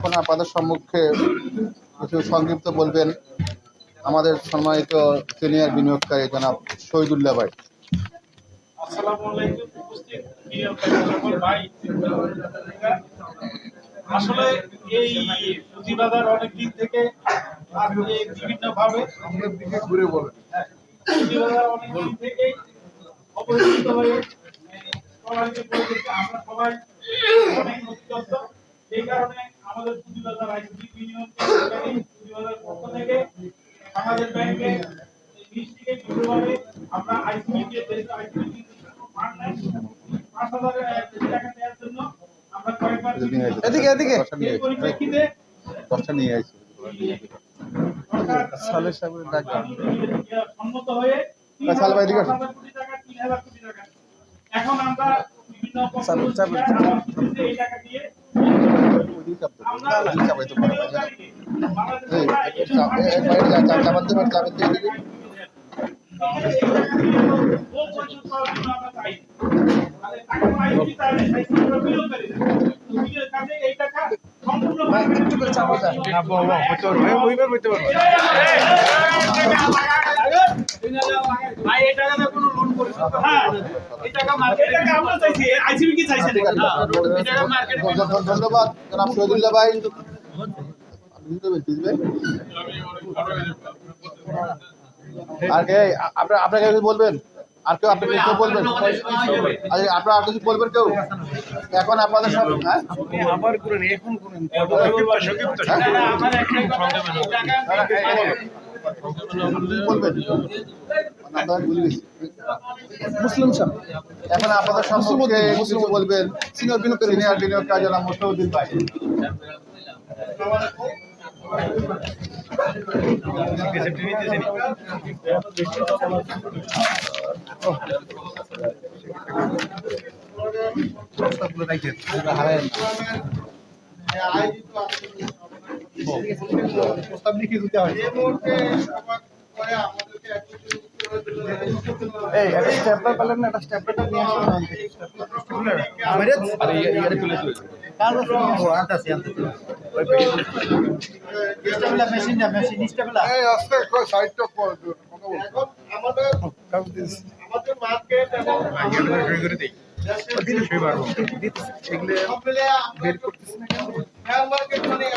এখন আপনাদের সম্মুখে কিছু সংক্ষিপ্ত বলবেন আমাদের সম্মানিত সিনিয়র বিনিয়োগকারী জনাব শহীদুল্লাহ ভাই। আসসালামু আলাইকুম। উপস্থিত সকল ভাই, আসলে এই পুঁজিবাজার অনেক দিন থেকে আজকে বিভিন্ন ভাবে ঘুরে বলেন। পুঁজিবাজার অনেক দিন থেকেই অবহেলিত হয়ে প্রভাবিত করেছে। আমরা সবাই অনেক ক্ষতিগ্রস্ত। এই কারণে আমাদের পুঁজিবাজার আইসিবি বিনিয়োগকারী পুঁজিবাজার পক্ষ থেকে আমাদের ব্যাংকে 20 থেকে 20 আমরা আইসিবি কে আইসিবি ফান্ড নেই 5,000 টাকা দেওয়ার জন্য আমরা কয়েকবার এদিকে এই পরিপ্রেক্ষিতে দশটা নিয়ে আসি সালের সামনে ডাকবেন সম্মত হয়ে সাল ভাই এদিকে 5,000 কোটি টাকা 3,000 কোটি টাকা এখন আমরা বিভিন্ন এই টাকা দিয়ে ধন্যবাদ জনাব শহীদুল্লাহ ভাই। আর কে আপনাকে কিছু বলবেন? আর কেউ আপনাকে কেউ বলবেন? আপনারা আর কিছু বলবেন কেউ? এখন আপনাদের সব বলবেন মুসলিম সাহেব, এখন আপনাদের সম্মুখে কিছু বলবেন সিনিয়র বিনিয়োগকারী জনাব মুস্তাফুদ্দিন ভাই। প্রস্তাব লিখে দিতে হয়। একটা স্টেপলার পেলেন না, একটা স্টেপলারটা নিয়ে আসুন।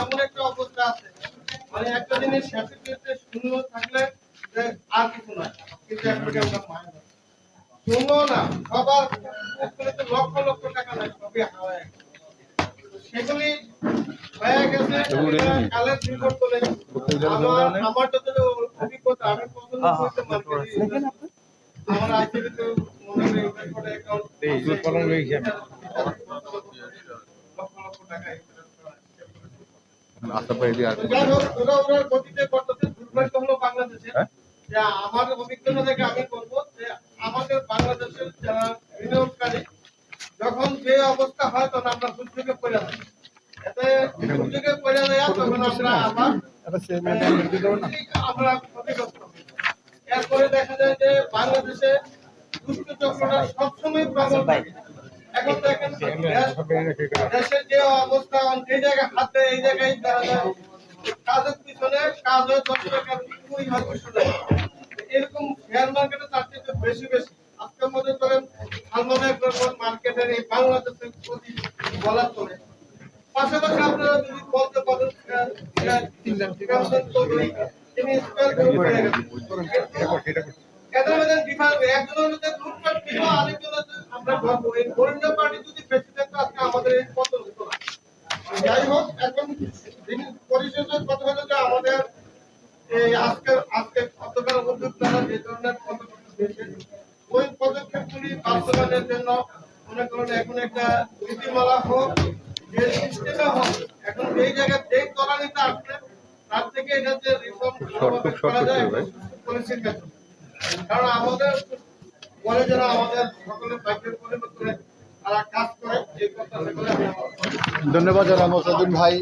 এমন একটা অবস্থা আছে, মানে একটা জিনিস শূন্য থাকলে আর কিছু নয়, কিন্তু শূন্য না, সবার লক্ষ লক্ষ টাকা নয়, সবই হাওয়ায়। সেগুলি হয়ে গেছে কালের বিবর্তনে। আমার যত অভিজ্ঞতা, আমি পছন্দ করতে আমার আইসিবি তো মনে হয় অ্যাকাউন্ট লক্ষ লক্ষ টাকা আমার অভিজ্ঞতা থেকে আমি বলবো যে আমাদের বাংলাদেশের যারা বিনিয়োগকারী যখন যে অবস্থা হয় তখন আমরা দুর্যোগে পড়ে যাই। এতে দুর্যোগে পড়ে যাই তখন আমরা ক্ষতিগ্রস্ত। এরপরে দেখা যায় যে বাংলাদেশে দুষ্ট চক্রটা সবসময় প্রবল থাকে। এখন দেখেন দেশের যে অবস্থা, যে জায়গায় হাত দেয় এই জায়গায় দেখা যায় কাজের পিছনে কাজ হয়ে 10 টাকা খুবই এরকম শেয়ার মার্কেটে তার থেকে বেশি আজকের মধ্যে করেন সালমানের মার্কেটের এই বাংলাদেশের প্রতি বলা চলে। পাশাপাশি আপনারা যদি বলতে পারেন আমাদের এই পতন হতো না। যাই হোক, এখন পরিশেষে কথা হলো যে আমাদের এই আজকে গতকাল উদ্যোক্তারা যে ধরনের পদক্ষেপ নিয়েছেন ওই পদক্ষেপগুলি বাস্তবায়নের জন্য মনে করেন এখন একটা নীতিমালা হোক, যে সিস্টেমে হোক, এখন এই জায়গায় যেই তলানিতে আসলে তার থেকে এটা যে রিফর্ম করা যায় পলিসির ক্ষেত্রে, কারণ আমাদের পরে যারা আমাদের সকলের ভাগ্যের পরিবর্তনে তারা কাজ করে এই কথা। ধন্যবাদ জনাব মুস্তাফুদ্দিন ভাই।